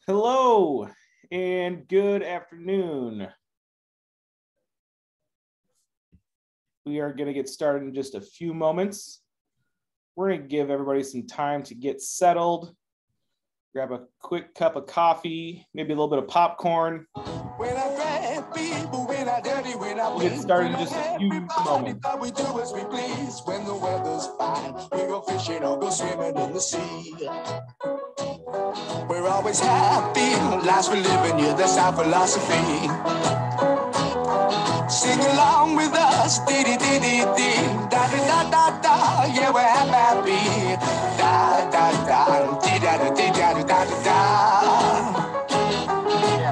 Hello and good afternoon. We are going to get started in just a few moments. We're going to give everybody some time to get settled, grab a quick cup of coffee, maybe a little bit of popcorn. We'll get started in just a few moments. We do as we please. When the weather's fine, we go fishing or go swimming in the sea. We're always happy, lives we're living, yeah, that's our philosophy. Sing along with us, dee-dee-dee-dee-dee, da-da-da-da-da, yeah, we're happy, da-da-da, dee-da-da-dee-da-da-da-da,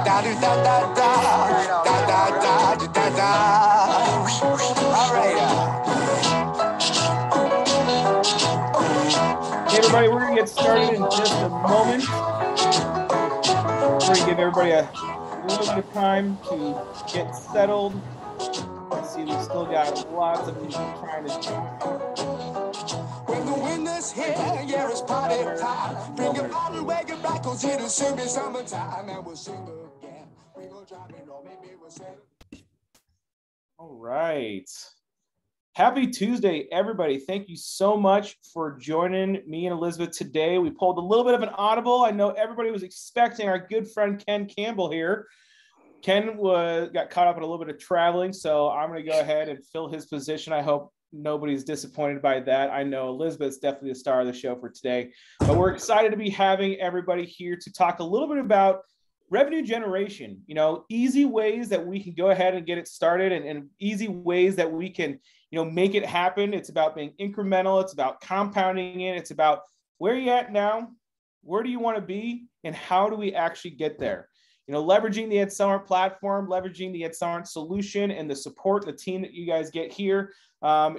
da-da-da-da-da, da-da-da-da-da-da. All right. Hey, everybody, we're going to get started in just a moment. We're going to give everybody a little bit of time to get settled. I see we've still got lots of people trying to do. When the winter's here, yeah, it's party time. Bring a bottle, wagon back, 'cause it'll soon be summertime, and we'll sing again. We go driving, or maybe we'll say. All right. Happy Tuesday, everybody. Thank you so much for joining me and Elizabeth today. We pulled a little bit of an audible. I know everybody was expecting our good friend Ken Campbell here. Ken got caught up in a little bit of traveling, so I'm going to go ahead and fill his position. I hope nobody's disappointed by that. I know Elizabeth's definitely the star of the show for today, but we're excited to be having everybody here to talk a little bit about revenue generation, easy ways that we can go ahead and get it started and easy ways that we can, make it happen. It's about being incremental. It's about compounding it. It's about where you're at now, where do you want to be, and how do we actually get there? Leveraging the Accelerant platform, leveraging the Accelerant solution and the support, the team that you guys get here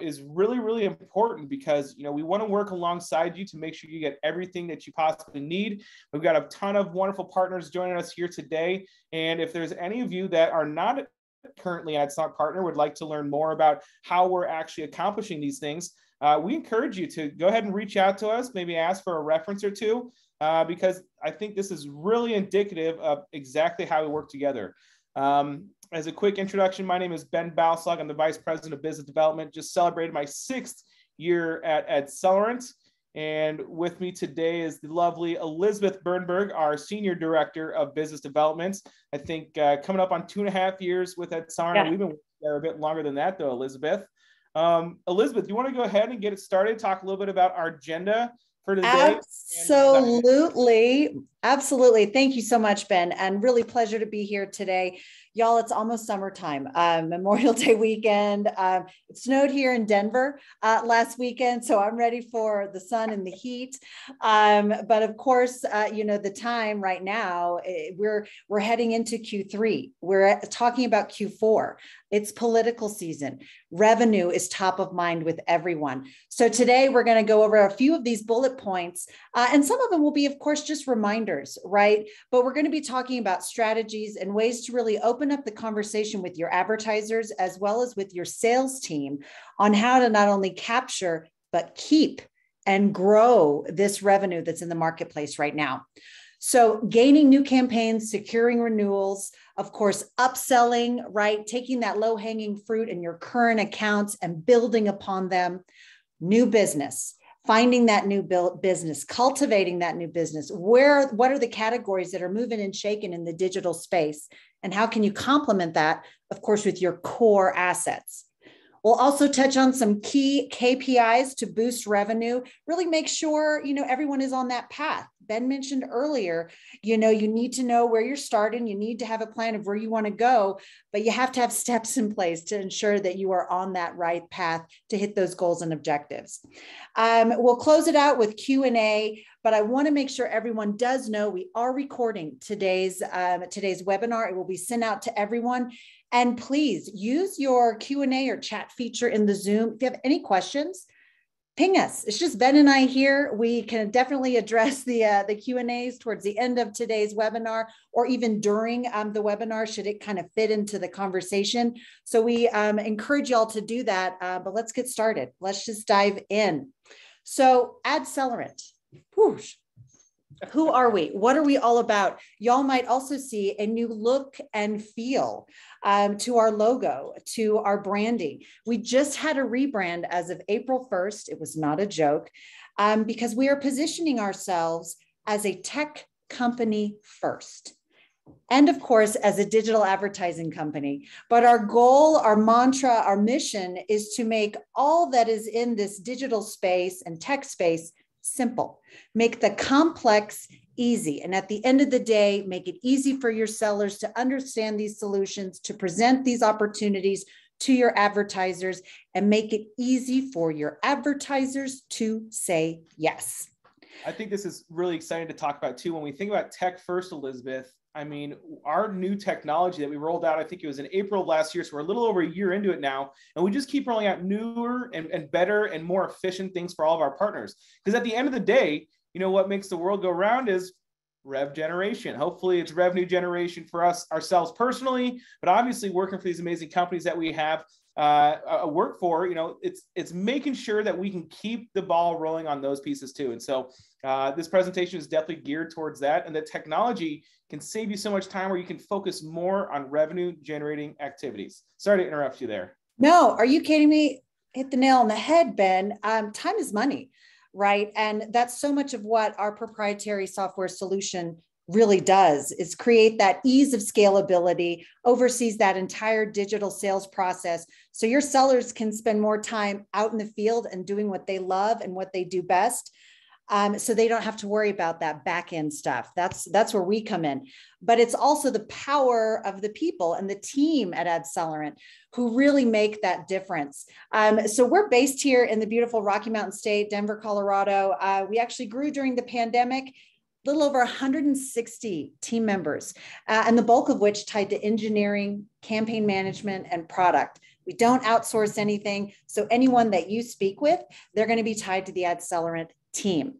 is really, really important because, we want to work alongside you to make sure you get everything that you possibly need. We've got a ton of wonderful partners joining us here today. And if there's any of you that are not currently an Accelerant partner, would like to learn more about how we're actually accomplishing these things, we encourage you to go ahead and reach out to us, maybe ask for a reference or two. Because I think this is really indicative of exactly how we work together. As a quick introduction, my name is Ben Bouslog. I'm the Vice President of Business Development. Just celebrated my 6th year at Accelerant. And with me today is the lovely Elizabeth Bernberg, our Senior Director of Business Development. I think coming up on 2.5 years with Accelerant. Yeah. We've been there a bit longer than that, though, Elizabeth. Elizabeth, you want to go ahead and get it started? Talk a little bit about our agenda for today. Absolutely. Thank you so much, Ben. And really pleasure to be here today. Y'all, it's almost summertime, Memorial Day weekend. It snowed here in Denver last weekend, so I'm ready for the sun and the heat. But of course, the time right now, we're heading into Q3. We're talking about Q4. It's political season. Revenue is top of mind with everyone. So today we're going to go over a few of these bullet points, and some of them will be, of course, just reminders, right? But we're going to be talking about strategies and ways to really open up the conversation with your advertisers as well as with your sales team on how to not only capture, but keep and grow this revenue that's in the marketplace right now. So gaining new campaigns, securing renewals, of course, upselling, right? Taking that low-hanging fruit in your current accounts and building upon them. New business, finding that new business, cultivating that new business. What are the categories that are moving and shaking in the digital space? And how can you complement that, of course, with your core assets? We'll also touch on some key KPIs to boost revenue, really make sure, everyone is on that path. Ben mentioned earlier, you need to know where you're starting. You need to have a plan of where you want to go, but you have to have steps in place to ensure that you are on that right path to hit those goals and objectives. We'll close it out with Q&A, but I want to make sure everyone does know we are recording today's webinar. It will be sent out to everyone. And please use your Q&A or chat feature in the Zoom. If you have any questions, ping us. It's just Ben and I here. We can definitely address the Q&As towards the end of today's webinar or even during the webinar, should it kind of fit into the conversation. So we encourage y'all to do that, but let's get started. Let's just dive in. So Accelerant. Whoosh. Who are we? What are we all about? Y'all might also see a new look and feel to our logo, to our branding. We just had a rebrand as of April 1st. It was not a joke, because we are positioning ourselves as a tech company first. And of course, as a digital advertising company. But our goal, our mantra, our mission is to make all that is in this digital space and tech space simple. Make the complex easy. And at the end of the day, make it easy for your sellers to understand these solutions, to present these opportunities to your advertisers, and make it easy for your advertisers to say yes. I think this is really exciting to talk about too. When we think about tech first, Elizabeth, I mean, our new technology that we rolled out, I think it was in April of last year. So we're a little over a year into it now. And we just keep rolling out newer and better and more efficient things for all of our partners. Because at the end of the day, you know, what makes the world go round is rev generation. Hopefully it's revenue generation for us ourselves personally, but obviously working for these amazing companies that we have work for, you know, it's making sure that we can keep the ball rolling on those pieces too. And so this presentation is definitely geared towards that. And the technology can save you so much time where you can focus more on revenue generating activities. Sorry to interrupt you there. No, are you kidding me? Hit the nail on the head, Ben. Time is money, right? And that's so much of what our proprietary software solution really does, is create that ease of scalability, oversees that entire digital sales process. So your sellers can spend more time out in the field and doing what they love and what they do best. So they don't have to worry about that back end stuff. That's where we come in. But it's also the power of the people and the team at Adsellerant who really make that difference. So we're based here in the beautiful Rocky Mountain State, Denver, Colorado. We actually grew during the pandemic, a little over 160 team members, and the bulk of which tied to engineering, campaign management, and product. We don't outsource anything. So anyone that you speak with, they're going to be tied to the Adsellerant team.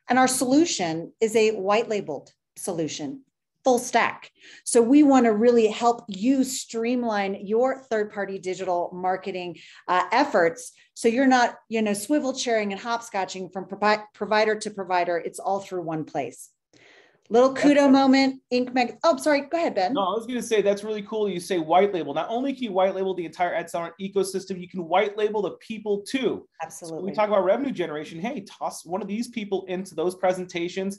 And our solution is a white labeled solution, full stack. So we want to really help you streamline your third-party digital marketing efforts. So you're not, swivel chairing and hopscotching from provider to provider. It's all through one place. Little kudo moment, oh, sorry, go ahead, Ben. No, I was going to say, that's really cool. You say white label. Not only can you white label the entire Adsellerant ecosystem, you can white label the people too. Absolutely. So when we talk about revenue generation, hey, toss one of these people into those presentations,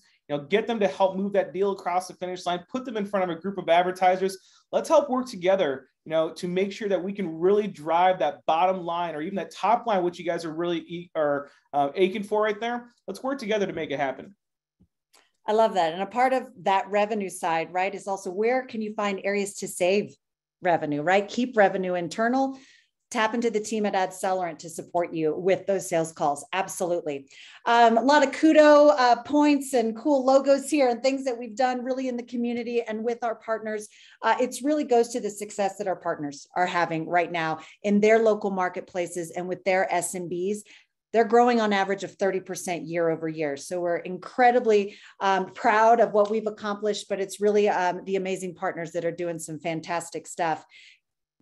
get them to help move that deal across the finish line, put them in front of a group of advertisers. Let's help work together, to make sure that we can really drive that bottom line or even that top line, which you guys are really aching for right there. Let's work together to make it happen. I love that. And a part of that revenue side, right, is also where can you find areas to save revenue, right? Keep revenue internal, tap into the team at Adsellerant to support you with those sales calls. Absolutely. A lot of kudo points and cool logos here and things that we've done really in the community and with our partners. It really goes to the success that our partners are having right now in their local marketplaces and with their SMBs. They're growing on average of 30% year over year. So we're incredibly proud of what we've accomplished, but it's really the amazing partners that are doing some fantastic stuff.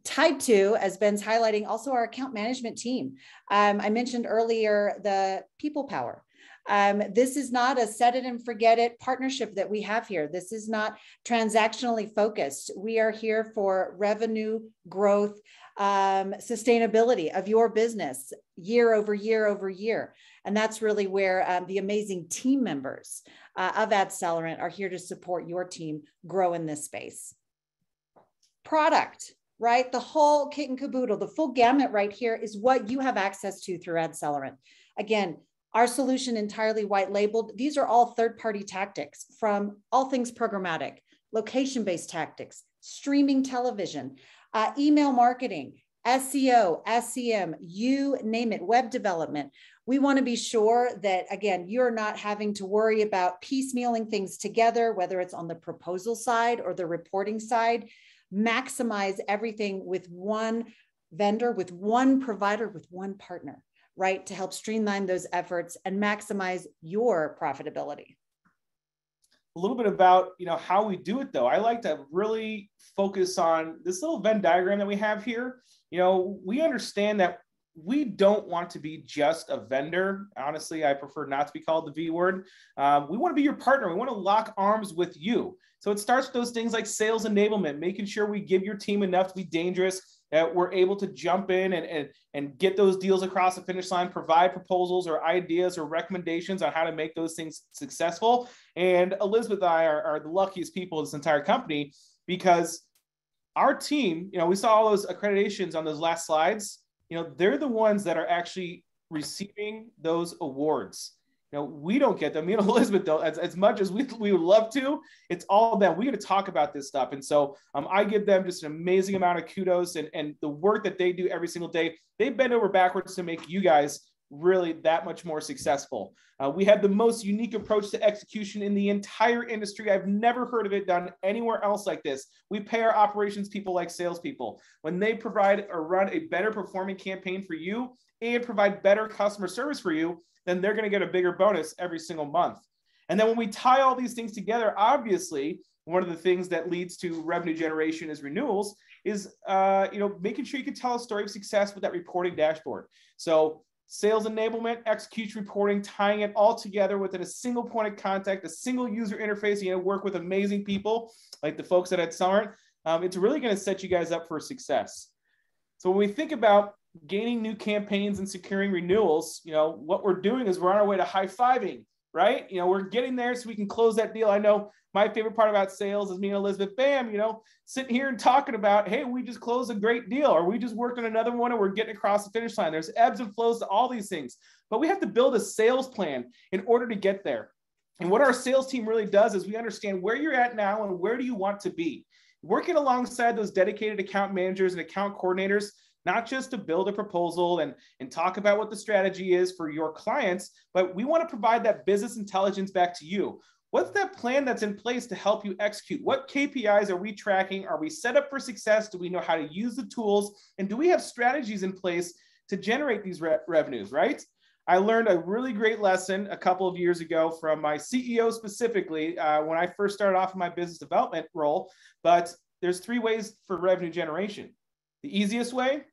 Tied to, as Ben's highlighting, also our account management team. I mentioned earlier the people power. This is not a set it and forget it partnership that we have here. This is not transactionally focused. We are here for revenue growth, sustainability of your business year over year over year. And that's really where the amazing team members of Adsellerant are here to support your team grow in this space. Product, right? The whole kit and caboodle, the full gamut right here is what you have access to through Adsellerant. Again, our solution entirely white labeled. These are all third-party tactics from all things programmatic, location-based tactics, streaming television, email marketing, SEO, SEM, you name it, web development. We want to be sure that, again, you're not having to worry about piecemealing things together, whether it's on the proposal side or the reporting side. Maximize everything with one vendor, with one provider, with one partner, right? To help streamline those efforts and maximize your profitability. A little bit about, how we do it though. I like to really focus on this little Venn diagram that we have here. We understand that we don't want to be just a vendor. Honestly, I prefer not to be called the V word. We want to be your partner. We want to lock arms with you. So it starts with those things like sales enablement, making sure we give your team enough to be dangerous, that we're able to jump in and get those deals across the finish line, provide proposals or ideas or recommendations on how to make those things successful. And Elizabeth and I are the luckiest people in this entire company, because our team, we saw all those accreditations on those last slides. They're the ones that are actually receiving those awards. We don't get them. Me and Elizabeth don't. As much as we would love to, it's all them. We got to talk about this stuff. And so I give them just an amazing amount of kudos, and the work that they do every single day. They bend over backwards to make you guys really that much more successful. We have the most unique approach to execution in the entire industry. I've never heard of it done anywhere else like this. We pay our operations people like salespeople. When they provide or run a better performing campaign for you and provide better customer service for you, then they're going to get a bigger bonus every single month. And then when we tie all these things together, obviously, one of the things that leads to revenue generation is renewals is, making sure you can tell a story of success with that reporting dashboard. So sales enablement, execution reporting, tying it all together within a single point of contact, a single user interface. Work with amazing people like the folks at Summit. It's really going to set you guys up for success. So when we think about gaining new campaigns and securing renewals, what we're doing is we're on our way to high-fiving, right? We're getting there so we can close that deal. I know my favorite part about sales is me and Elizabeth, sitting here and talking about, hey, we just closed a great deal, or we just worked on another one and we're getting across the finish line. There's ebbs and flows to all these things, but we have to build a sales plan in order to get there. And what our sales team really does is we understand where you're at now and where do you want to be. Working alongside those dedicated account managers and account coordinators, not just to build a proposal and talk about what the strategy is for your clients, but we want to provide that business intelligence back to you. What's that plan that's in place to help you execute? What KPIs are we tracking? Are we set up for success? Do we know how to use the tools? And do we have strategies in place to generate these revenues, right? I learned a really great lesson a couple of years ago from my CEO specifically when I first started off in my business development role, but there's 3 ways for revenue generation. The easiest way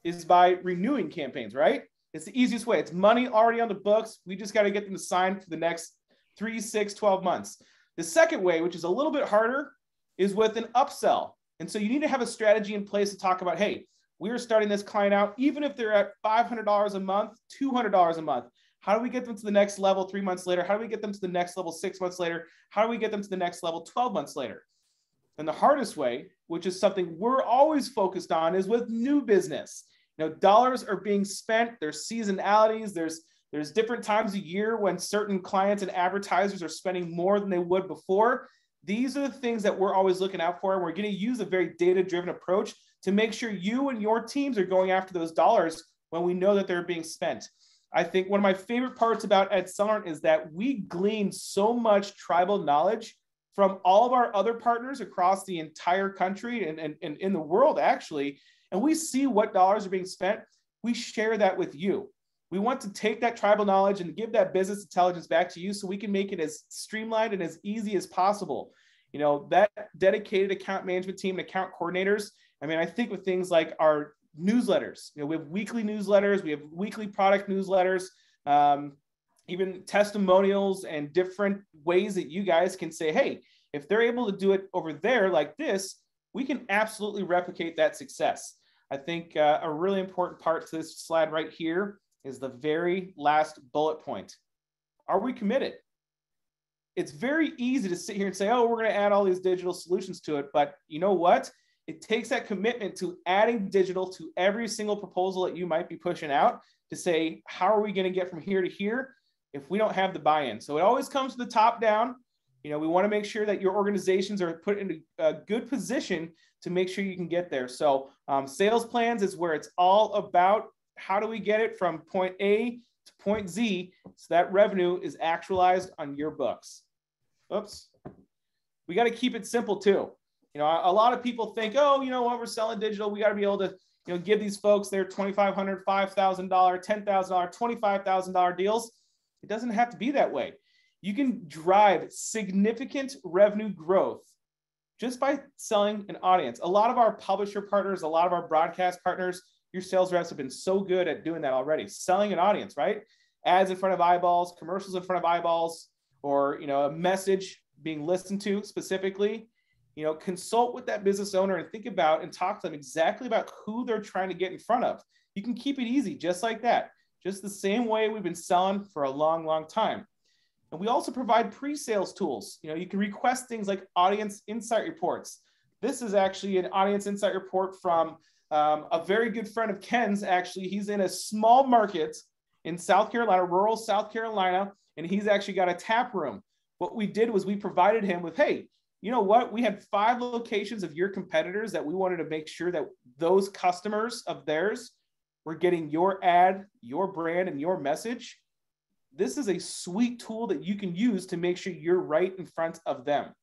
is by renewing campaigns, right? It's the easiest way. It's money already on the books. We just got to get them to sign for the next 3, 6, 12 months. The second way, which is a little bit harder, is with an upsell. And so you need to have a strategy in place to talk about, hey, we're starting this client out, even if they're at $500 a month, $200 a month. How do we get them to the next level 3 months later? How do we get them to the next level 6 months later? How do we get them to the next level 12 months later? And the hardest way, which is something we're always focused on, is with new business. Dollars are being spent. There's seasonalities. There's different times a year when certain clients and advertisers are spending more than they would before. These are the things that we're always looking out for. And we're going to use a very data-driven approach to make sure you and your teams are going after those dollars when we know that they're being spent. I think one of my favorite parts about Summit is that we glean so much tribal knowledge from all of our other partners across the entire country and in the world, actually. And we see what dollars are being spent. We share that with you. We want to take that tribal knowledge and give that business intelligence back to you so we can make it as streamlined and as easy as possible. That dedicated account management team and account coordinators, I think with things like our newsletters, we have weekly newsletters, we have weekly product newsletters, even testimonials and different ways that you guys can say, hey, if they're able to do it over there like this, we can absolutely replicate that success. I think a really important part to this slide right here is the very last bullet point. Are we committed? It's very easy to sit here and say, oh, we're going to add all these digital solutions to it. But you know what? It takes that commitment to adding digital to every single proposal that you might be pushing out to say, how are we going to get from here to here if we don't have the buy-in? So it always comes to the top down. We want to make sure that your organizations are put in a good position to make sure you can get there. So sales plans is where it's all about. How do we get it from point A to point Z so that revenue is actualized on your books? Oops. We got to keep it simple too. A lot of people think, oh, we're selling digital. We got to be able to, give these folks their $2,500, $5,000, $10,000, $25,000 deals. It doesn't have to be that way. You can drive significant revenue growth just by selling an audience. A lot of our publisher partners, a lot of our broadcast partners, your sales reps have been so good at doing that already, selling an audience, right? Ads in front of eyeballs, commercials in front of eyeballs, or, you know, a message being listened to specifically. You know, consult with that business owner and think about and talk to them exactly about who they're trying to get in front of. You can keep it easy just like that, just the same way we've been selling for a long, long time. And we also provide pre-sales tools. You know, you can request things like audience insight reports. This is actually an audience insight report from a very good friend of Ken's. Actually, he's in a small market in South Carolina, rural South Carolina, and he's actually got a tap room. What we did was we provided him with, hey, you know what? We had 5 locations of your competitors that we wanted to make sure that those customers of theirs were getting your ad, your brand, and your message. This is a sweet tool that you can use to make sure you're right in front of them.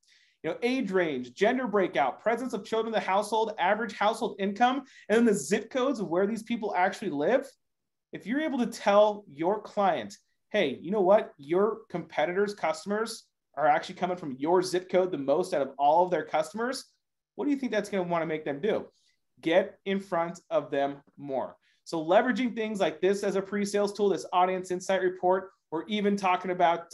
You know, age range, gender breakout, presence of children in the household, average household income, and then the zip codes of where these people actually live. If you're able to tell your client, hey, you know what? Your competitors' customers are actually coming from your zip code the most out of all of their customers, what do you think that's going to want to make them do? Get in front of them more. So leveraging things like this as a pre-sales tool, this audience insight report, or even talking about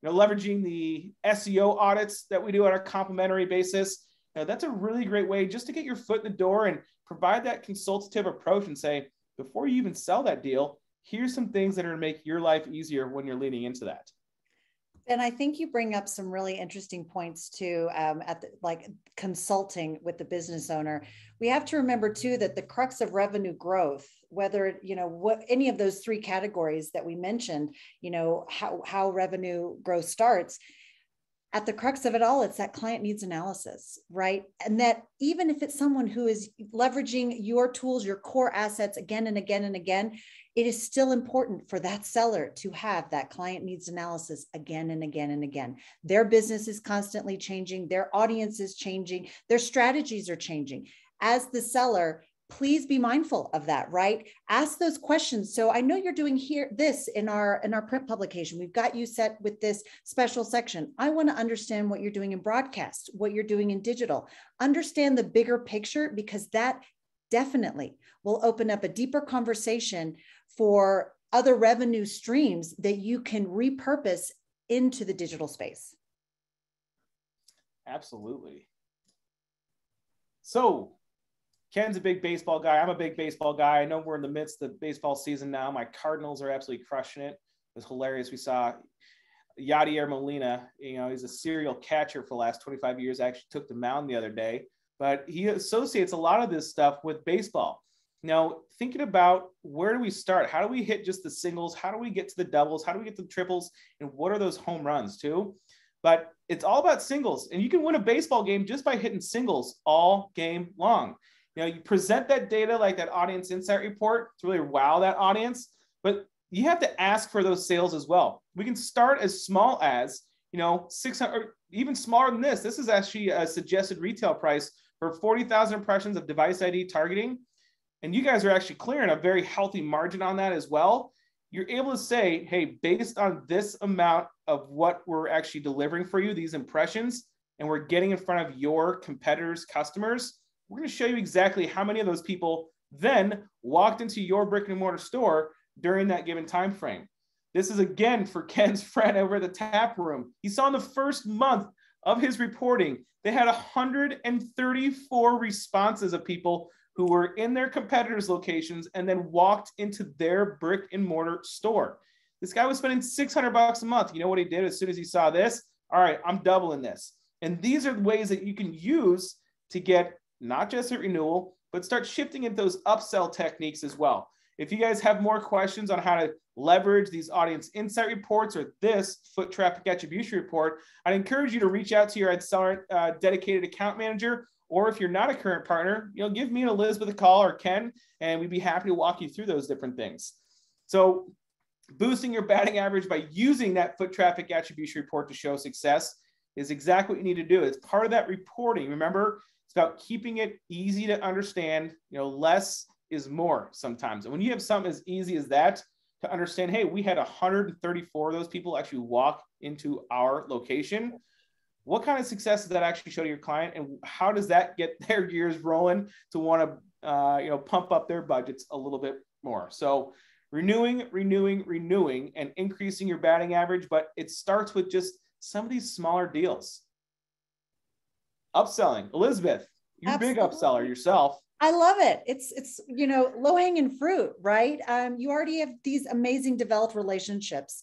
leveraging the SEO audits that we do on a complimentary basis. Now, that's a really great way just to get your foot in the door and provide that consultative approach and say, before you even sell that deal, here's some things that are going to make your life easier when you're leaning into that. And I think you bring up some really interesting points too, like consulting with the business owner. We have to remember too that the crux of revenue growth, whether, you know, what any of those 3 categories that we mentioned, you know, how revenue growth starts, at the crux of it all, it's that client needs analysis, right? And that even if it's someone who is leveraging your tools, your core assets again and again and again, it is still important for that seller to have that client needs analysis again and again and again. Their business is constantly changing. Their audience is changing. Their strategies are changing. As the seller, please be mindful of that, right? Ask those questions. So I know you're doing this in our print publication. We've got you set with this special section. I want to understand what you're doing in broadcast, what you're doing in digital. Understand the bigger picture, because that definitely will open up a deeper conversation for other revenue streams that you can repurpose into the digital space. Absolutely. So Ken's a big baseball guy. I'm a big baseball guy. I know we're in the midst of baseball season now. My Cardinals are absolutely crushing it. It was hilarious. We saw Yadier Molina, you know, he's a serial catcher for the last 25 years. I actually took the mound the other day, but he associates a lot of this stuff with baseball. Now, thinking about where do we start? How do we hit just the singles? How do we get to the doubles? How do we get to the triples? And what are those home runs too? But it's all about singles. And you can win a baseball game just by hitting singles all game long. You know, you present that data like that audience insight report to really wow that audience, but you have to ask for those sales as well. We can start as small as, you know, 600, or even smaller than this. This is actually a suggested retail price for 40,000 impressions of device ID targeting. And you guys are actually clearing a very healthy margin on that as well. You're able to say, hey, based on this amount of what we're actually delivering for you, these impressions, and we're getting in front of your competitors' customers, we're going to show you exactly how many of those people then walked into your brick and mortar store during that given time frame. This is again for Ken's friend over at the tap room. He saw in the first month of his reporting, they had 134 responses of people who were in their competitors' locations and then walked into their brick and mortar store. This guy was spending $600 a month. You know what he did as soon as he saw this? All right, I'm doubling this. And these are the ways that you can use to get not just a renewal, but start shifting into those upsell techniques as well. If you guys have more questions on how to leverage these audience insight reports or this foot traffic attribution report, I'd encourage you to reach out to your seller dedicated account manager, or if you're not a current partner, you know, give me and Elizabeth a call or Ken, and we'd be happy to walk you through those different things. So boosting your batting average by using that foot traffic attribution report to show success is exactly what you need to do. It's part of that reporting. Remember, it's about keeping it easy to understand. You know, less is more sometimes. And when you have something as easy as that to understand, hey, we had 134 of those people actually walk into our location. what kind of success does that actually show to your client, and how does that get their gears rolling to want to pump up their budgets a little bit more? So renewing, and increasing your batting average, but it starts with just some of these smaller deals. Upselling. Elizabeth, you're a big upseller yourself. I love it. It's low hanging fruit, right? You already have these amazing developed relationships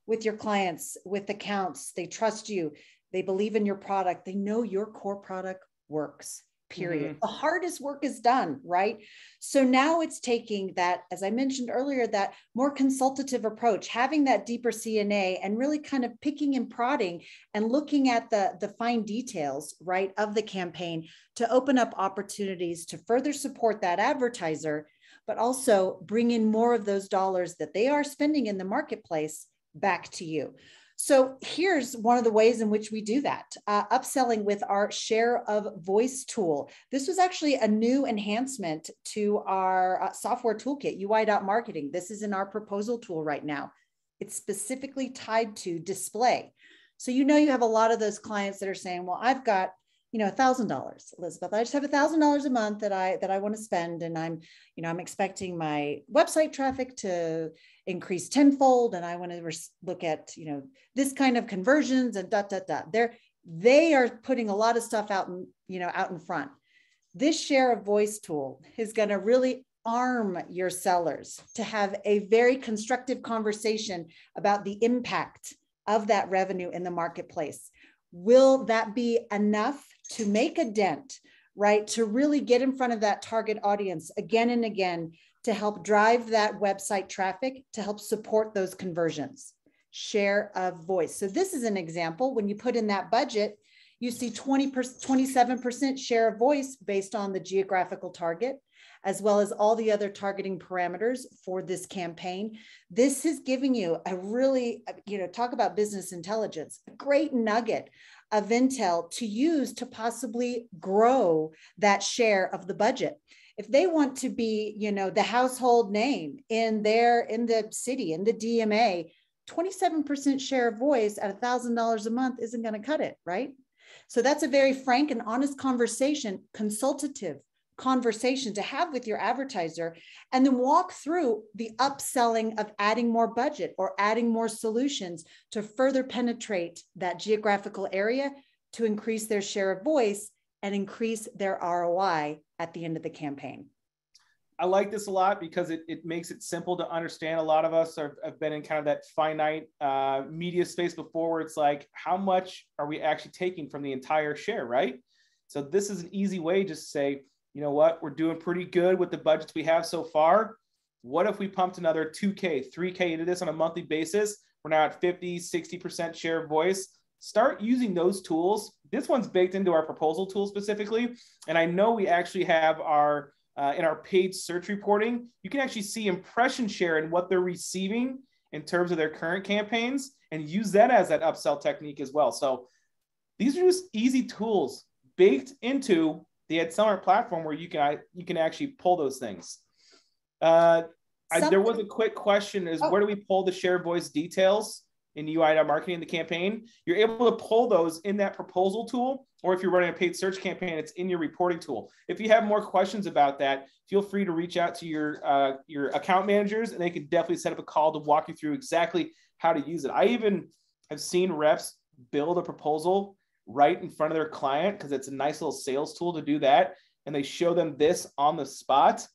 with your clients, with accounts. They trust you. They believe in your product. They know your core product works, period. The hardest work is done, right? So now it's taking that, as I mentioned earlier, that more consultative approach, having that deeper CNA and really kind of picking and prodding and looking at the fine details, right, of the campaign to open up opportunities to further support that advertiser, but also bring in more of those dollars that they are spending in the marketplace back to you. So here's one of the ways in which we do that, upselling with our share of voice tool. This was actually a new enhancement to our software toolkit, UI.marketing. This is in our proposal tool right now. It's specifically tied to display. So you have a lot of those clients that are saying, well, I've got $1,000, Elizabeth. I just have $1,000 a month that I want to spend, and I'm expecting my website traffic to increase tenfold, and I want to look at this kind of conversions and . They are putting a lot of stuff out in front. This share of voice tool is going to really arm your sellers to have a very constructive conversation about the impact of that revenue in the marketplace. Will that be enough to make a dent, right? To really get in front of that target audience again and again to help drive that website traffic, to help support those conversions. Share of voice. So this is an example. When you put in that budget, you see 27% share of voice based on the geographical target, as well as all the other targeting parameters for this campaign. This is giving you a really, talk about business intelligence, a great nugget of intel to use to possibly grow that share of the budget. If they want to be, the household name in the city, in the DMA, 27% share of voice at $1,000 a month isn't going to cut it, right? So that's a very frank and honest conversation, consultative conversation to have with your advertiser, and then walk through the upselling of adding more budget or adding more solutions to further penetrate that geographical area to increase their share of voice and increase their ROI at the end of the campaign. I like this a lot because it makes it simple to understand. A lot of us have been in kind of that finite media space before, where it's like, how much are we actually taking from the entire share, right? So this is an easy way just to say, you know what, we're doing pretty good with the budgets we have so far. What if we pumped another 2K, 3K into this on a monthly basis? We're now at 50, 60% share of voice. Start using those tools. This one's baked into our proposal tool specifically. And I know we actually have our, in our paid search reporting, you can actually see impression share and what they're receiving in terms of their current campaigns, and use that as that upsell technique as well. So these are just easy tools baked into the AdSummer platform where you can actually pull those things. There was a quick question: where do we pull the share voice details in UI.marketing in the campaign? You're able to pull those in that proposal tool, or if you're running a paid search campaign, it's in your reporting tool. If you have more questions about that, feel free to reach out to your account managers, and they can definitely set up a call to walk you through exactly how to use it. I even have seen reps build a proposal right in front of their client because it's a nice little sales tool to do that. And they show them this on the spot.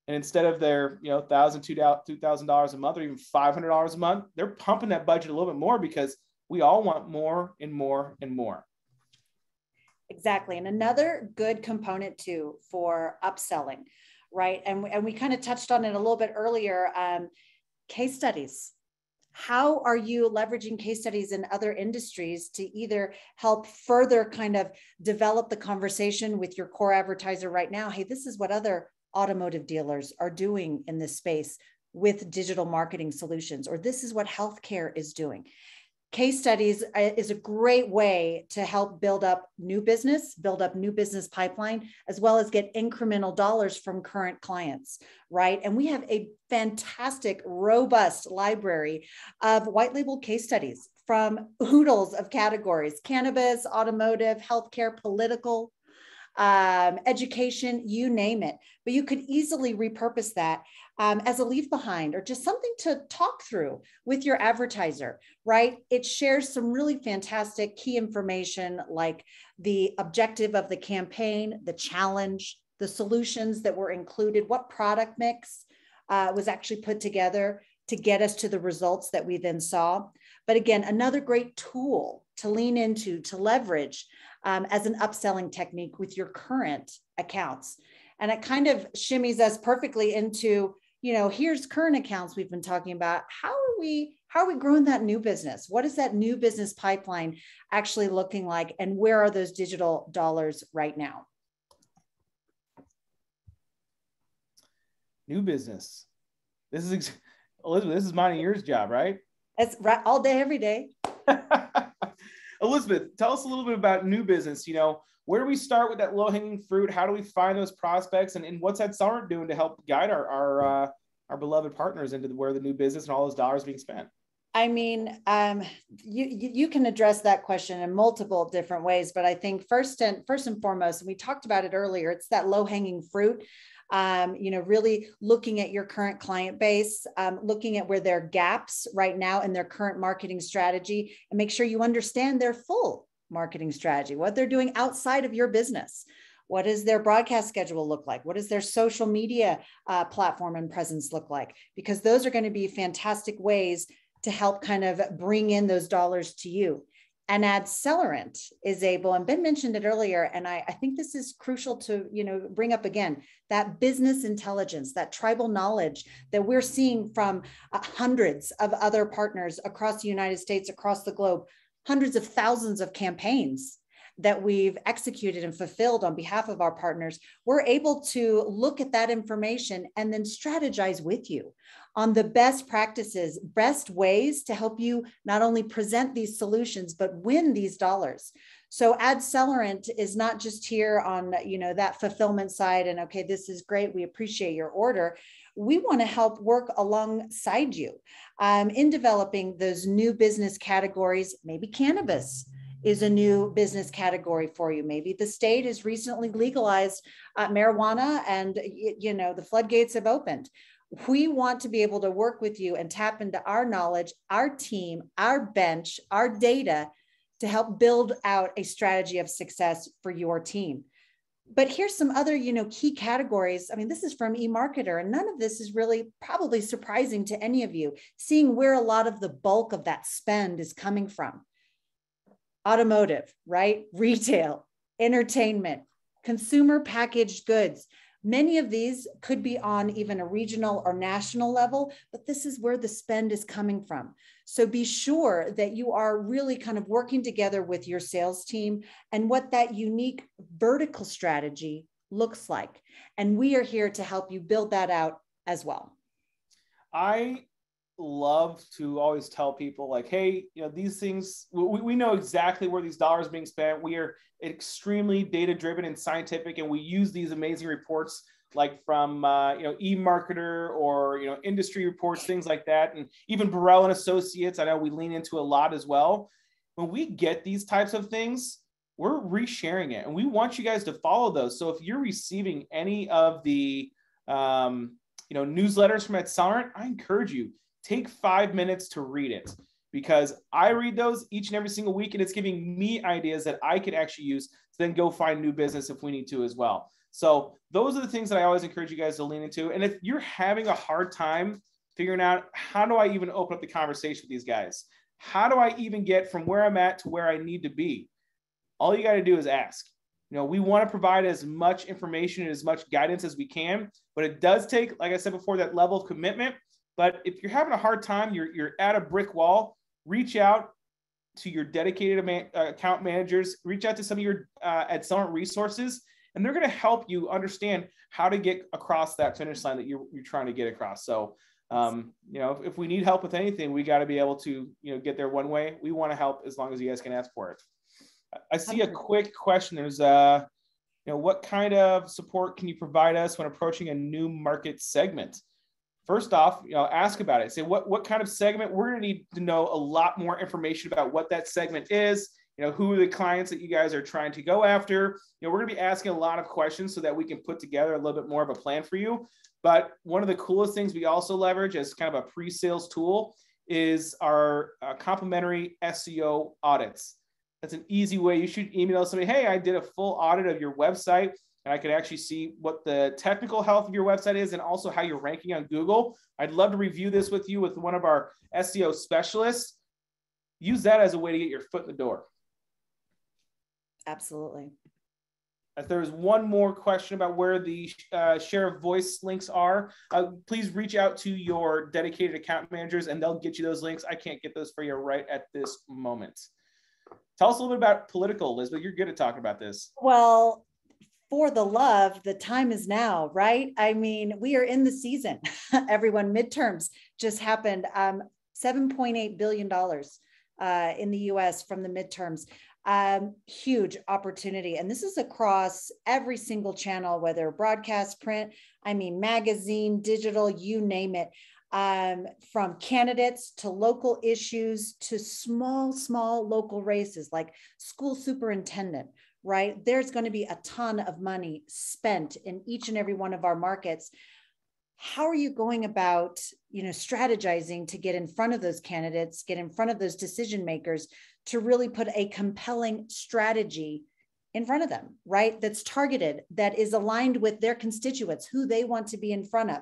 And instead of their, $1,000, $2,000 a month, or even $500 a month, they're pumping that budget a little bit more because we all want more and more and more. Exactly. And another good component too for upselling, right? And we kind of touched on it a little bit earlier, case studies. How are you leveraging case studies in other industries to either help further kind of develop the conversation with your core advertiser right now? Hey, this is what other automotive dealers are doing in this space with digital marketing solutions, or this is what healthcare is doing. Case studies is a great way to help build up new business pipeline, as well as get incremental dollars from current clients, right? And we have a fantastic, robust library of white label case studies from oodles of categories: cannabis, automotive, healthcare, political, education, you name it. But you could easily repurpose that as a leave behind or just something to talk through with your advertiser, right? It shares some really fantastic key information like the objective of the campaign, the challenge, the solutions that were included, what product mix was actually put together to get us to the results that we then saw. But again, another great tool to lean into, to leverage as an upselling technique with your current accounts. And it kind of shimmies us perfectly into, here's current accounts we've been talking about. How are we growing that new business? What is that new business pipeline actually looking like? And where are those digital dollars right now? New business. Elizabeth, this is mine and yours job, right? It's right, all day, every day. Elizabeth, tell us a little bit about new business. Where do we start with that low-hanging fruit? How do we find those prospects? And what's Upselling doing to help guide our beloved partners into where the new business and all those dollars being spent? I mean, you can address that question in multiple different ways, but I think first and foremost, and we talked about it earlier, it's that low-hanging fruit. Really looking at your current client base, looking at where there are gaps right now in their current marketing strategy, and make sure you understand their full marketing strategy, what they're doing outside of your business. What does their broadcast schedule look like? What does their social media platform and presence look like? Because those are going to be fantastic ways to help kind of bring in those dollars to you. And Adcelerant is able, and Ben mentioned it earlier, and I think this is crucial to bring up again, that business intelligence, that tribal knowledge that we're seeing from hundreds of other partners across the United States, across the globe, hundreds of thousands of campaigns that we've executed and fulfilled on behalf of our partners. We're able to look at that information and then strategize with you on the best practices, best ways to help you not only present these solutions, but win these dollars. So Adcelerant is not just here on, that fulfillment side and, okay, this is great, we appreciate your order. We want to help work alongside you in developing those new business categories. Maybe cannabis is a new business category for you. Maybe the state has recently legalized marijuana and, the floodgates have opened. We want to be able to work with you and tap into our knowledge, our team, our bench, our data to help build out a strategy of success for your team. But here's some other, key categories. I mean, this is from eMarketer, and none of this is really probably surprising to any of you, seeing where a lot of the bulk of that spend is coming from. Automotive, right? Retail, entertainment, consumer packaged goods. Many of these could be on even a regional or national level, but this is where the spend is coming from. So be sure that you are really kind of working together with your sales team and what that unique vertical strategy looks like. And we are here to help you build that out as well. I love to always tell people like, hey, these things, we know exactly where these dollars are being spent. We are extremely data driven and scientific, and we use these amazing reports like from eMarketer or industry reports, things like that, and even Burrell and Associates. I know we lean into a lot as well. When we get these types of things, we're resharing it, and we want you guys to follow those. So if you're receiving any of the newsletters from Upselling, I encourage you, take 5 minutes to read it, because I read those each and every single week, and it's giving me ideas that I could actually use to then go find new business if we need to as well. So those are the things that I always encourage you guys to lean into. And if you're having a hard time figuring out, how do I even open up the conversation with these guys? How do I even get from where I'm at to where I need to be? All you got to do is ask. We want to provide as much information and as much guidance as we can, but it does take, like I said before, that level of commitment. But if you're having a hard time, you're at a brick wall, reach out to your dedicated account managers, reach out to some of your Upselling resources, and they're going to help you understand how to get across that finish line that you're trying to get across. So, if we need help with anything, we got to be able to, get there one way. We want to help as long as you guys can ask for it. I see a quick question. There's, what kind of support can you provide us when approaching a new market segment? first off, ask about it. Say what kind of segment. We're going to need to know a lot more information about what that segment is. Who are the clients that you guys are trying to go after? We're going to be asking a lot of questions so that we can put together a little bit more of a plan for you. But one of the coolest things we also leverage as kind of a pre-sales tool is our complimentary SEO audits. That's an easy way. You should email somebody, hey, I did a full audit of your website, and I could actually see what the technical health of your website is and also how you're ranking on Google. I'd love to review this with you with one of our SEO specialists. Use that as a way to get your foot in the door. Absolutely. If there's one more question about where the share of voice links are, please reach out to your dedicated account managers and they'll get you those links. I can't get those for you right at this moment. Tell us a little bit about political, Elizabeth. You're good at talking about this. Well, for the love, the time is now, right? I mean, we are in the season. Everyone, midterms just happened. $7.8 billion in the US from the midterms. Huge opportunity. And this is across every single channel, whether broadcast, print, magazine, digital, you name it. From candidates to local issues to small local races like school superintendent, right? There's going to be a ton of money spent in each and every one of our markets. How are you going about, strategizing to get in front of those candidates, get in front of those decision makers to really put a compelling strategy in front of them, right? That's targeted, that is aligned with their constituents, who they want to be in front of.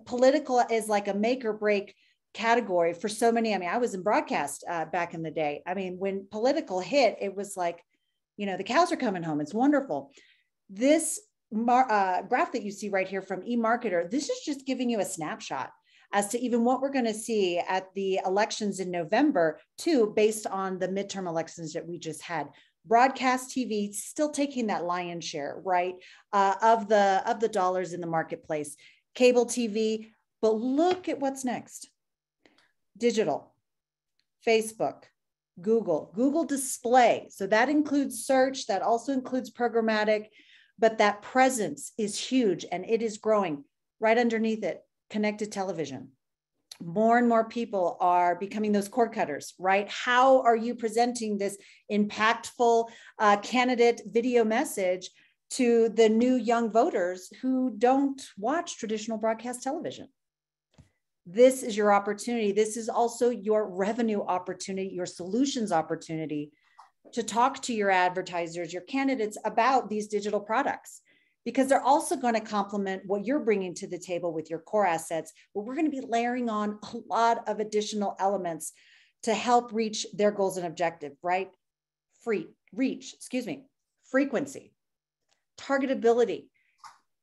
Political is like a make or break category for so many. I was in broadcast back in the day. When political hit, it was like, the cows are coming home. It's wonderful. This graph that you see right here from eMarketer, this is just giving you a snapshot as to even what we're going to see at the elections in November, too, based on the midterm elections that we just had. Broadcast TV still taking that lion's share, right, of the dollars in the marketplace. Cable TV, but look at what's next. Digital, Facebook, Google Display. So that includes search, that also includes programmatic, but that presence is huge and it is growing. Right underneath it, connected television. More and more people are becoming those cord cutters, right? How are you presenting this impactful candidate video message to the new young voters who don't watch traditional broadcast television? This is your opportunity. This is also your revenue opportunity, your solutions opportunity to talk to your advertisers, your candidates about these digital products, because they're also going to complement what you're bringing to the table with your core assets, but we're going to be layering on a lot of additional elements to help reach their goals and objective, right? Frequency, targetability.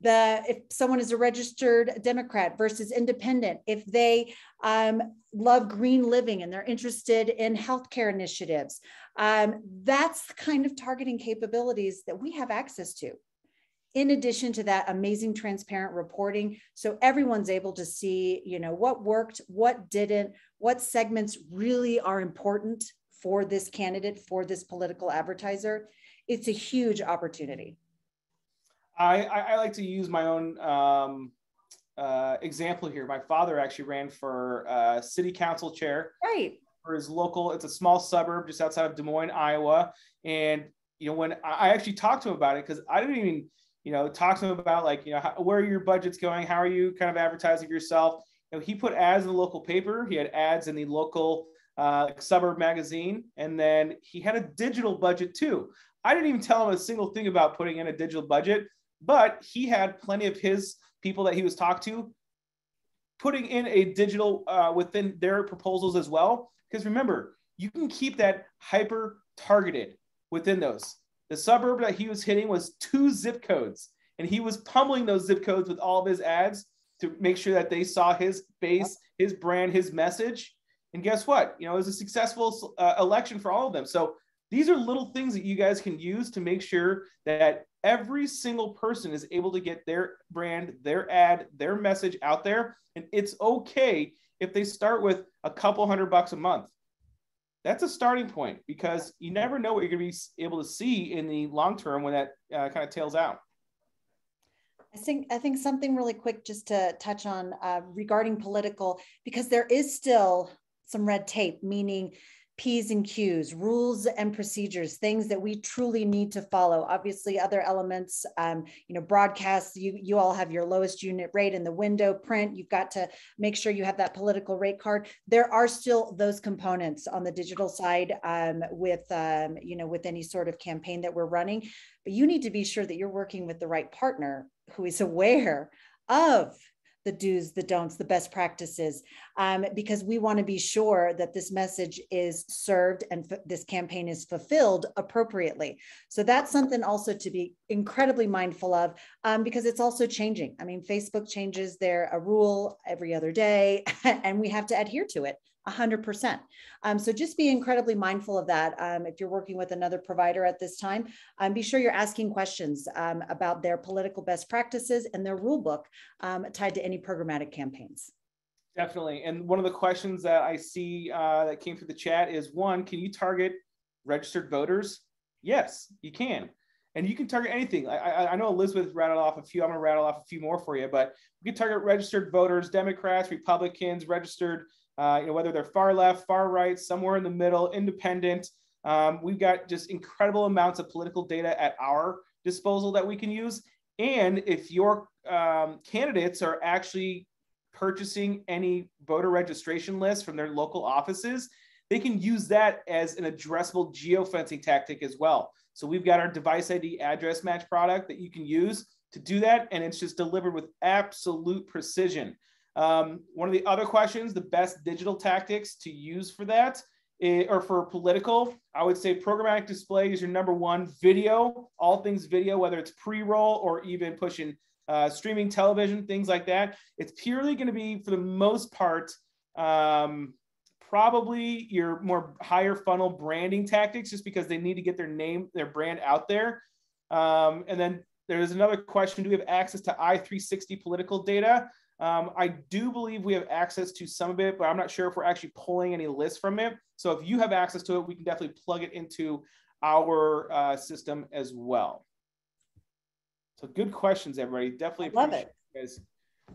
If someone is a registered Democrat versus independent, if they love green living and they're interested in healthcare initiatives, that's the kind of targeting capabilities that we have access to. In addition to that, amazing transparent reporting, so everyone's able to see, what worked, what didn't, what segments really are important for this candidate, for this political advertiser. It's a huge opportunity. I like to use my own example here. My father actually ran for city council chair. Right. For his local, it's a small suburb just outside of Des Moines, Iowa. And, when I actually talked to him about it, because I didn't even, talk to him about where are your budgets going? How are you kind of advertising yourself? He put ads in the local paper. He had ads in the local suburb magazine. And then he had a digital budget too. I didn't even tell him a single thing about putting in a digital budget, but he had plenty of his people that he was talking to putting in a digital within their proposals as well. Because remember, you can keep that hyper targeted within those. The suburb that he was hitting was 2 zip codes, and he was pummeling those zip codes with all of his ads to make sure that they saw his face, his brand, his message. And guess what? It was a successful election for all of them. So these are little things that you guys can use to make sure that every single person is able to get their brand, their ad, their message out there. And it's okay if they start with a couple $100 a month. That's a starting point, because you never know what you're going to be able to see in the long term when that kind of tails out. I think something really quick just to touch on regarding political, because there is still some red tape, meaning P's and Q's, rules and procedures, things that we truly need to follow. Obviously, other elements, broadcasts, you all have your lowest unit rate in the window, print, you've got to make sure you have that political rate card. There are still those components on the digital side with any sort of campaign that we're running, but you need to be sure that you're working with the right partner who is aware of the do's, the don'ts, the best practices, because we want to be sure that this message is served and this campaign is fulfilled appropriately. So that's something also to be incredibly mindful of, because it's also changing. I mean, Facebook changes a rule every other day, and we have to adhere to it 100%. So just be incredibly mindful of that. If you're working with another provider at this time, be sure you're asking questions about their political best practices and their rule book tied to any programmatic campaigns. Definitely. And one of the questions that I see that came through the chat is, one, can you target registered voters? Yes, you can. And you can target anything. I know Elizabeth rattled off a few. I'm going to rattle off a few more for you, but we can target registered voters, Democrats, Republicans, registered, whether they're far left, far right, somewhere in the middle, independent. We've got just incredible amounts of political data at our disposal that we can use. And if your candidates are actually purchasing any voter registration list from their local offices, they can use that as an addressable geofencing tactic as well. So we've got our device ID address match product that you can use to do that. And it's just delivered with absolute precision. One of the other questions, the best digital tactics to use for that, or for political, I would say programmatic display is your number one. Video, all things video, whether it's pre-roll or even pushing streaming television, things like that. It's purely going to be, for the most part, probably your more higher funnel branding tactics, just because they need to get their name, their brand out there. And then there's another question, do we have access to i360 political data? I do believe we have access to some of it, but I'm not sure if we're actually pulling any lists from it. So if you have access to it, we can definitely plug it into our system as well. So good questions, everybody. Definitely appreciate you guys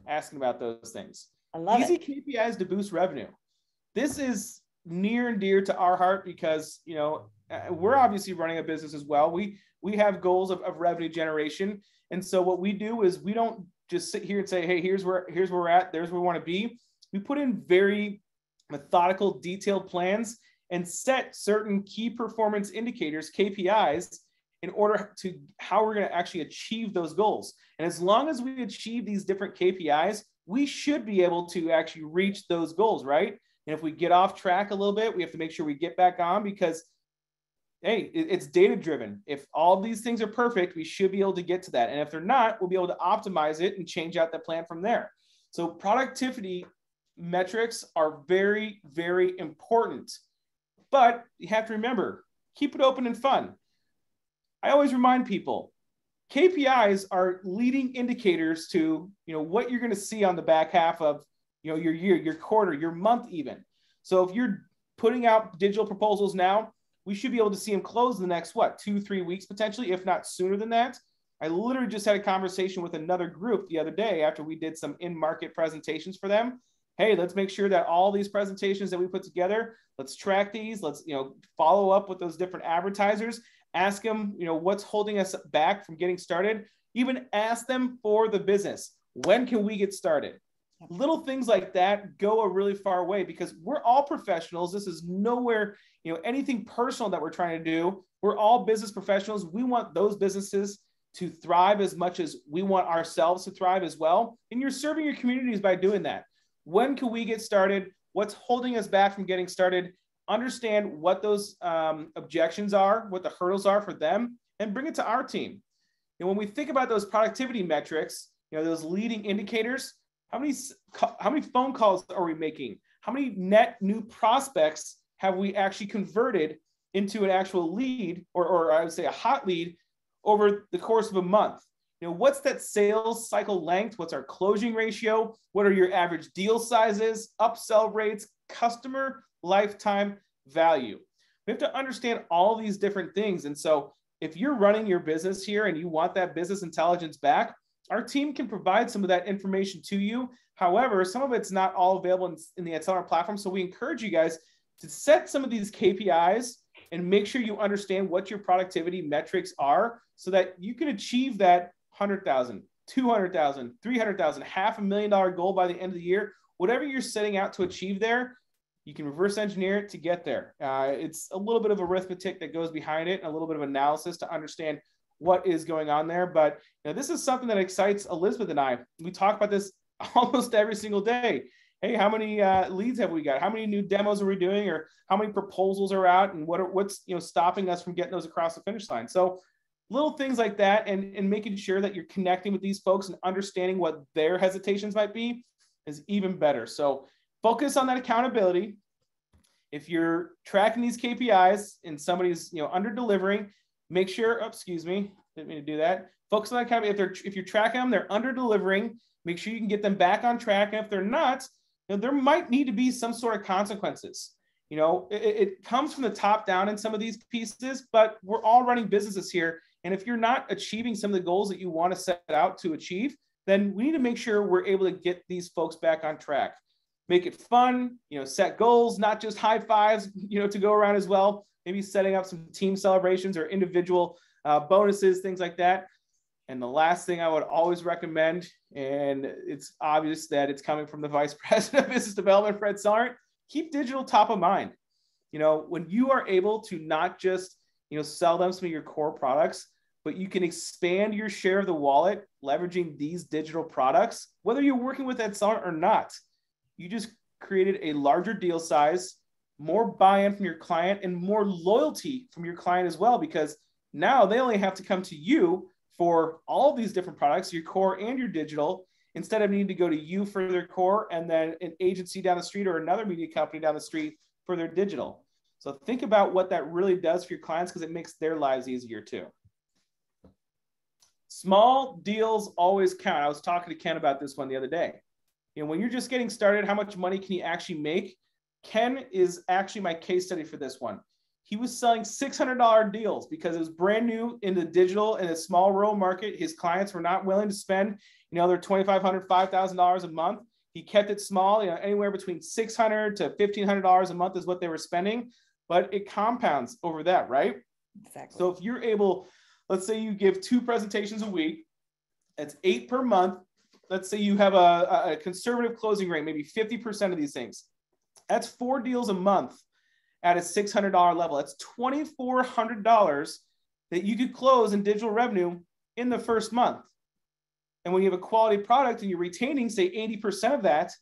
asking about those things. I love Easy it. KPIs to boost revenue. This is near and dear to our heart because, we're obviously running a business as well. We have goals of revenue generation. And so what we do is we don't just sit here and say, hey, here's where we're at, there's where we want to be. We put in very methodical, detailed plans and set certain key performance indicators, KPIs, in order to how we're going to actually achieve those goals. And as long as we achieve these different KPIs, we should be able to actually reach those goals, right? And if we get off track a little bit, we have to make sure we get back on because, hey, it's data driven. If all these things are perfect, we should be able to get to that. And if they're not, we'll be able to optimize it and change out the plan from there. So productivity metrics are very, very important. But you have to remember, keep it open and fun. I always remind people, KPIs are leading indicators to what you're going to see on the back half of your year, your quarter, your month even. So if you're putting out digital proposals now, we should be able to see them close in the next, 2-3 weeks potentially, if not sooner than that. I literally just had a conversation with another group the other day after we did some in-market presentations for them. Hey, let's make sure that all these presentations that we put together, let's track these. Let's follow up with those different advertisers. Ask them, what's holding us back from getting started. Even ask them for the business. When can we get started? Little things like that go a really far way because we're all professionals. This is nowhere, anything personal that we're trying to do. We're all business professionals. We want those businesses to thrive as much as we want ourselves to thrive as well. And you're serving your communities by doing that. When can we get started? What's holding us back from getting started? Understand what those objections are, what the hurdles are for them, and bring it to our team. And when we think about those productivity metrics, those leading indicators, how many phone calls are we making? How many net new prospects have we actually converted into an actual lead, or I would say a hot lead, over the course of a month? What's that sales cycle length? What's our closing ratio? What are your average deal sizes, upsell rates, customer lifetime value? We have to understand all these different things. And so if you're running your business here and you want that business intelligence back, our team can provide some of that information to you. However, some of it's not all available in the Accelerant platform. So we encourage you guys to set some of these KPIs and make sure you understand what your productivity metrics are so that you can achieve that 100,000, 200,000, 300,000, $500,000 goal by the end of the year. Whatever you're setting out to achieve there, you can reverse engineer it to get there. It's a little bit of arithmetic that goes behind it, and a little bit of analysis to understand what is going on there. But this is something that excites Elizabeth and I. We talk about this almost every single day. Hey, how many leads have we got? How many new demos are we doing? Or how many proposals are out? And what's stopping us from getting those across the finish line? So little things like that, and making sure that you're connecting with these folks and understanding what their hesitations might be is even better. So focus on that accountability. If you're tracking these KPIs and somebody's under delivering, make sure, excuse me, didn't mean to do that. Focus on that accountability. If you're tracking them, they're under delivering, make sure you can get them back on track. And if they're not, there might need to be some sort of consequences. It comes from the top down in some of these pieces, but we're all running businesses here. And if you're not achieving some of the goals that you want to set out to achieve, then we need to make sure we're able to get these folks back on track. Make it fun, set goals, not just high fives, to go around as well. Maybe setting up some team celebrations or individual bonuses, things like that. And the last thing I would always recommend, and it's obvious that it's coming from the Vice President of Business Development, Fred Sarnt, keep digital top of mind. When you are able to not just, sell them some of your core products, but you can expand your share of the wallet, leveraging these digital products, whether you're working with Ed Sarnt or not, you just created a larger deal size, more buy-in from your client, and more loyalty from your client as well, because now they only have to come to you for all these different products, your core and your digital, instead of needing to go to you for their core and then an agency down the street or another media company down the street for their digital. So think about what that really does for your clients, because it makes their lives easier too. Small deals always count. I was talking to Ken about this one the other day. When you're just getting started, how much money can you actually make? Ken is actually my case study for this one. He was selling $600 deals because it was brand new in the digital in a small rural market. His clients were not willing to spend, their $2,500, $5,000 a month. He kept it small, anywhere between $600 to $1,500 a month is what they were spending, but it compounds over that, right? Exactly. So if you're able, let's say you give 2 presentations a week, that's 8 per month. Let's say you have a conservative closing rate, maybe 50% of these things. That's 4 deals a month at a $600 level. That's $2,400 that you could close in digital revenue in the first month. And when you have a quality product and you're retaining, say, 80% of that,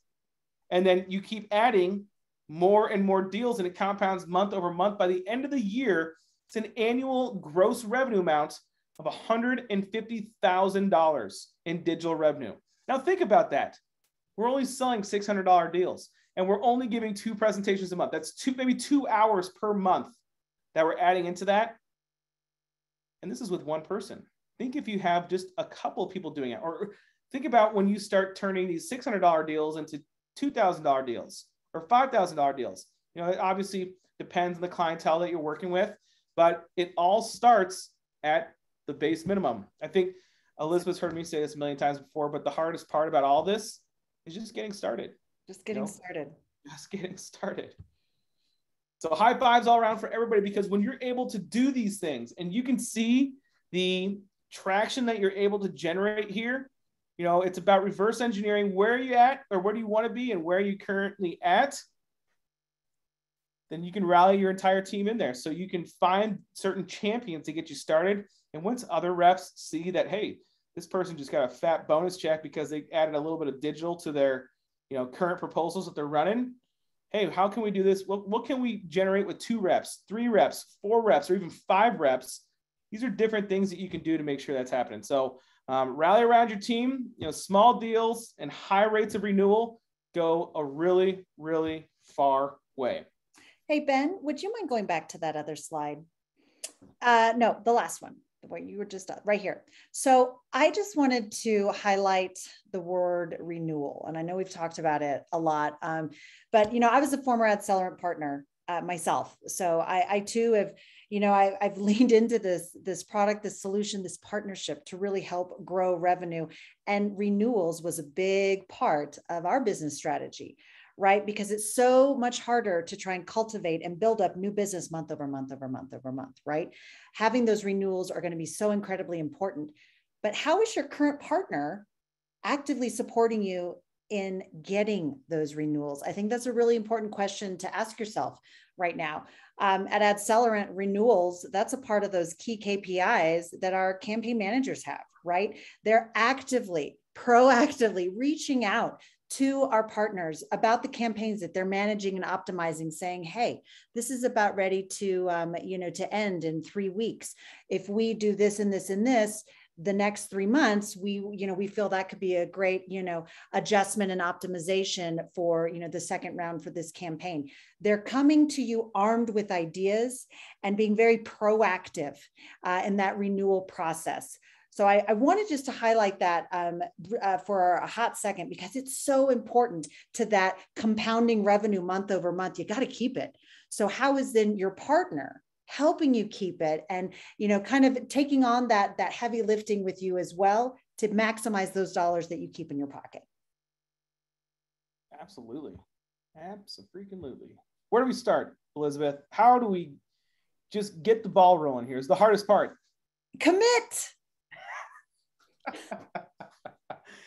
and then you keep adding more and more deals and it compounds month over month, by the end of the year, it's an annual gross revenue amount of $150,000 in digital revenue. Now think about that. We're only selling $600 deals, and we're only giving 2 presentations a month. That's maybe 2 hours per month that we're adding into that. And this is with one person. Think if you have just a couple of people doing it, or think about when you start turning these $600 deals into $2,000 deals or $5,000 deals. It obviously depends on the clientele that you're working with, but it all starts at the base minimum. I think Elizabeth's heard me say this a million times before, but the hardest part about all this is just getting started. Just getting started. Just getting started. So high fives all around for everybody, because when you're able to do these things and you can see the traction that you're able to generate here, it's about reverse engineering. Where are you at, or where do you want to be, and where are you currently at? Then you can rally your entire team in there. So you can find certain champions to get you started. And once other reps see that, hey, this person just got a fat bonus check because they added a little bit of digital to their current proposals that they're running. Hey, how can we do this? What can we generate with 2 reps, 3 reps, 4 reps, or even 5 reps? These are different things that you can do to make sure that's happening. So rally around your team. Small deals and high rates of renewal go a really, really far way. Hey, Ben, would you mind going back to that other slide? No, the last one, where you were just right here. So I just wanted to highlight the word renewal. And I know we've talked about it a lot, but I was a former Accelerant partner myself. So I too have, I've leaned into this product, this solution, this partnership to really help grow revenue. And renewals was a big part of our business strategy, right? Because it's so much harder to try and cultivate and build up new business month over month over month over month, right? Having those renewals are going to be so incredibly important. But how is your current partner actively supporting you in getting those renewals? I think that's a really important question to ask yourself right now. At Upselling, renewals, that's a part of those key KPIs that our campaign managers have, right? They're actively, proactively reaching out to our partners about the campaigns that they're managing and optimizing, saying, hey, this is about ready to, to end in 3 weeks. If we do this and this and this, the next 3 months, we feel that could be a great, adjustment and optimization for, the second round for this campaign. They're coming to you armed with ideas and being very proactive in that renewal process. So I wanted just to highlight that for a hot second, because it's so important to that compounding revenue month over month. You got to keep it. So how is then your partner helping you keep it, and kind of taking on that heavy lifting with you as well to maximize those dollars that you keep in your pocket? Absolutely. Absolutely. Where do we start, Elizabeth? How do we just get the ball rolling here? Is the hardest part. Commit.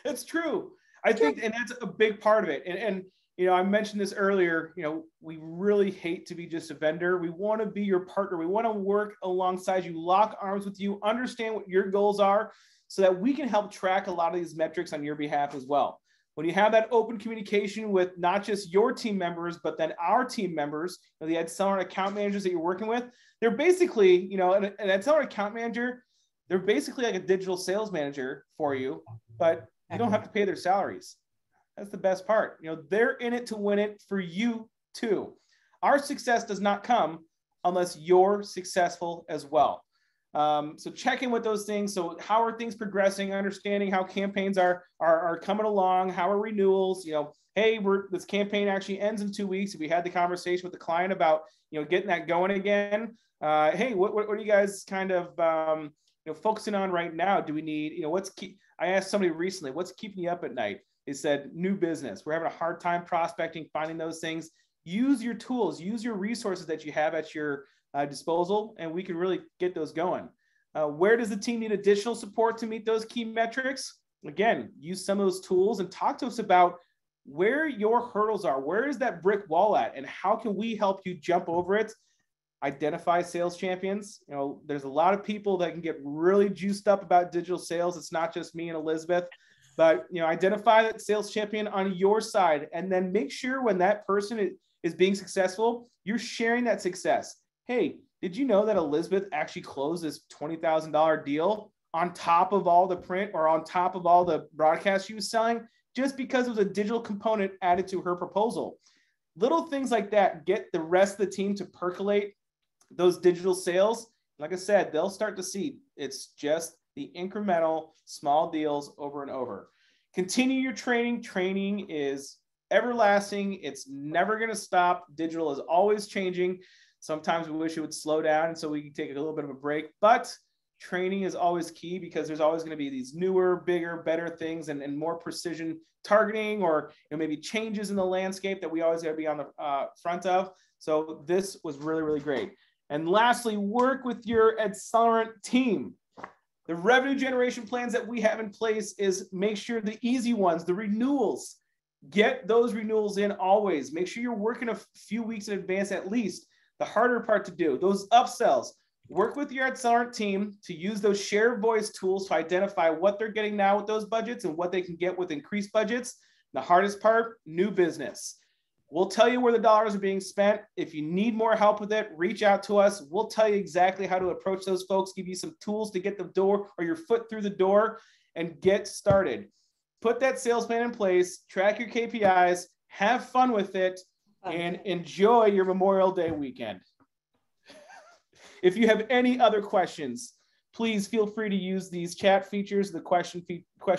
It's true. I think, and that's a big part of it. And I mentioned this earlier, we really hate to be just a vendor. We want to be your partner. We want to work alongside you, lock arms with you, understand what your goals are so that we can help track a lot of these metrics on your behalf as well. When you have that open communication with not just your team members, but then our team members, the Upselling account managers that you're working with, they're basically, an Upselling account manager, they're basically like a digital sales manager for you, but you don't have to pay their salaries. That's the best part. They're in it to win it for you too. Our success does not come unless you're successful as well. So check in with those things. So how are things progressing? Understanding how campaigns are coming along. How are renewals? Hey, this campaign actually ends in 2 weeks. If we had the conversation with the client about getting that going again. Hey, what are you guys kind of focusing on right now? Do we need I asked somebody recently, what's keeping you up at night? They said new business. We're having a hard time prospecting, finding those things. Use your tools, use your resources that you have at your disposal, and we can really get those going. Where does the team need additional support to meet those key metrics? Again, use some of those tools and talk to us about where your hurdles are. Where is that brick wall at, and how can we help you jump over it? Identify sales champions. There's a lot of people that can get really juiced up about digital sales. It's not just me and Elizabeth. But identify that sales champion on your side, and then make sure when that person is being successful, you're sharing that success. Hey, did you know that Elizabeth actually closed this $20,000 deal on top of all the print or on top of all the broadcasts she was selling, just because it was a digital component added to her proposal? Little things like that get the rest of the team to percolate those digital sales. Like I said, they'll start to see it's just the incremental small deals over and over. Continue your training. Training is everlasting. It's never going to stop. Digital is always changing. Sometimes we wish it would slow down, and so we can take a little bit of a break, but training is always key because there's always going to be these newer, bigger, better things and more precision targeting, or maybe changes in the landscape that we always got to be on the front of. So this was really, really great. And lastly, work with your Upselling team. The revenue generation plans that we have in place is make sure the easy ones, the renewals, get those renewals in always. Make sure you're working a few weeks in advance at least. The harder part to do, those upsells, work with your Upselling team to use those share voice tools to identify what they're getting now with those budgets and what they can get with increased budgets. The hardest part, new business. We'll tell you where the dollars are being spent. If you need more help with it, reach out to us. We'll tell you exactly how to approach those folks, give you some tools to get the door or your foot through the door and get started. Put that sales plan in place, track your KPIs, have fun with it, and enjoy your Memorial Day weekend. If you have any other questions, please feel free to use these chat features, the question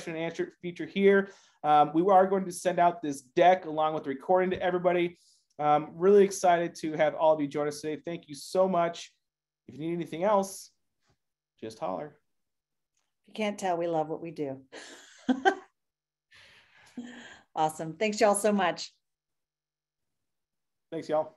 and answer feature here. We are going to send out this deck along with the recording to everybody. Really excited to have all of you join us today. Thank you so much. If you need anything else, just holler. If you can't tell, we love what we do. Awesome. Thanks y'all so much. Thanks, y'all.